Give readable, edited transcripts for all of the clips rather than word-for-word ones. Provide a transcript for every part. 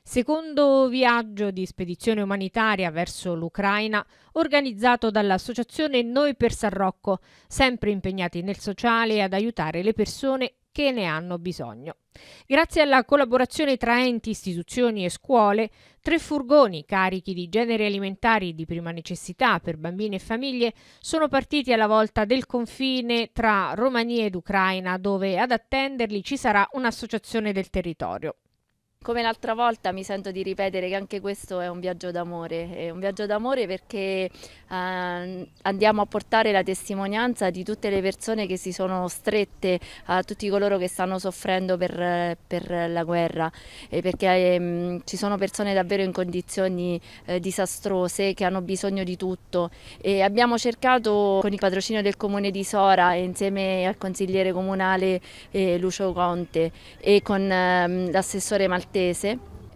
Secondo viaggio di spedizione umanitaria verso l'Ucraina organizzato dall'associazione Noi per San Rocco, sempre impegnati nel sociale e ad aiutare le persone che ne hanno bisogno. Grazie alla collaborazione tra enti, istituzioni e scuole, 3 furgoni carichi di generi alimentari di prima necessità per bambini e famiglie sono partiti alla volta del confine tra Romania ed Ucraina, dove ad attenderli ci sarà un'associazione del territorio. Come l'altra volta mi sento di ripetere che anche questo è un viaggio d'amore perché andiamo a portare la testimonianza di tutte le persone che si sono strette a tutti coloro che stanno soffrendo per la guerra, perché ci sono persone davvero in condizioni disastrose che hanno bisogno di tutto, e abbiamo cercato con il patrocinio del comune di Sora e insieme al consigliere comunale Lucio Conte e con l'assessore Maltese.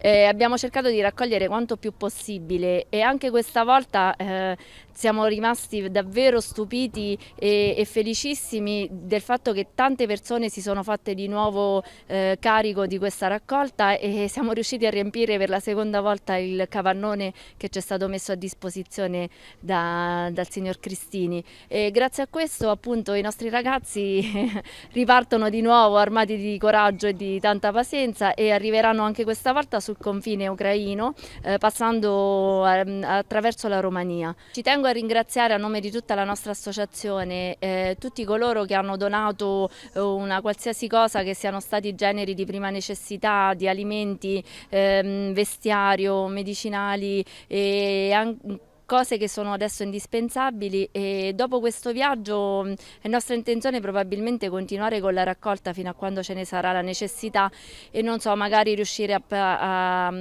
Abbiamo cercato di raccogliere quanto più possibile, e anche questa volta siamo rimasti davvero stupiti e felicissimi del fatto che tante persone si sono fatte di nuovo carico di questa raccolta, e siamo riusciti a riempire per la seconda volta il capannone che ci è stato messo a disposizione dal signor Cristini, e grazie a questo appunto i nostri ragazzi ripartono di nuovo armati di coraggio e di tanta pazienza, e arriveranno anche questa volta sul confine ucraino, passando attraverso la Romania. Ci tengo a ringraziare a nome di tutta la nostra associazione tutti coloro che hanno donato una qualsiasi cosa, che siano stati generi di prima necessità, di alimenti, vestiario, medicinali e anche cose che sono adesso indispensabili. E dopo questo viaggio è nostra intenzione probabilmente continuare con la raccolta fino a quando ce ne sarà la necessità, e non so, magari riuscire ad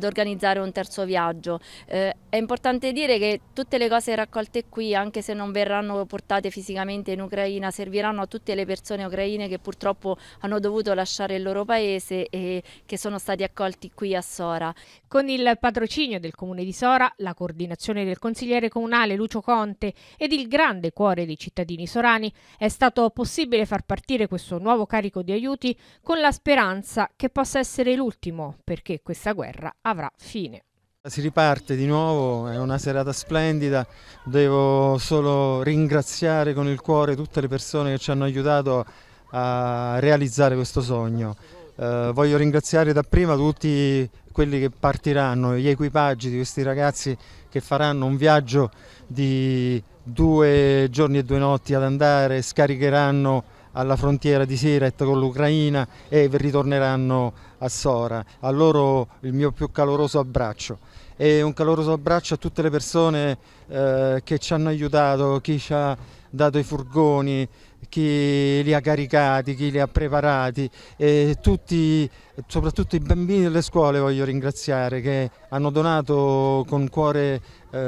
organizzare un terzo viaggio. È importante dire che tutte le cose raccolte qui, anche se non verranno portate fisicamente in Ucraina, serviranno a tutte le persone ucraine che purtroppo hanno dovuto lasciare il loro paese e che sono stati accolti qui a Sora. Con il patrocinio del Comune di Sora, la coordinazione del consigliere comunale Lucio Conte ed il grande cuore dei cittadini sorani, è stato possibile far partire questo nuovo carico di aiuti con la speranza che possa essere l'ultimo, perché questa guerra avrà fine. Si riparte di nuovo, è una serata splendida, devo solo ringraziare con il cuore tutte le persone che ci hanno aiutato a realizzare questo sogno. Voglio ringraziare dapprima tutti quelli che partiranno, gli equipaggi di questi ragazzi che faranno un viaggio di 2 giorni e 2 notti ad andare, scaricheranno alla frontiera di Siret con l'Ucraina e ritorneranno a Sora. A loro il mio più caloroso abbraccio, e un caloroso abbraccio a tutte le persone che ci hanno aiutato, chi ci ha dato i furgoni, chi li ha caricati, chi li ha preparati, e tutti, soprattutto i bambini delle scuole voglio ringraziare, che hanno donato con cuore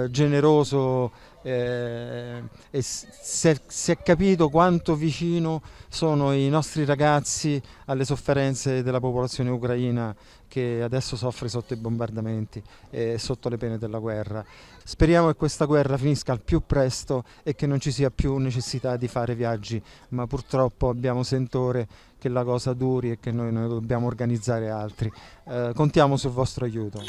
generoso, e si è capito quanto vicino sono i nostri ragazzi alle sofferenze della popolazione ucraina che adesso soffre sotto i bombardamenti e sotto le pene della guerra. Speriamo che questa guerra finisca al più presto e che non ci sia più necessità di fare viaggi, ma purtroppo abbiamo sentore che la cosa duri e che noi dobbiamo organizzare altri. Contiamo sul vostro aiuto.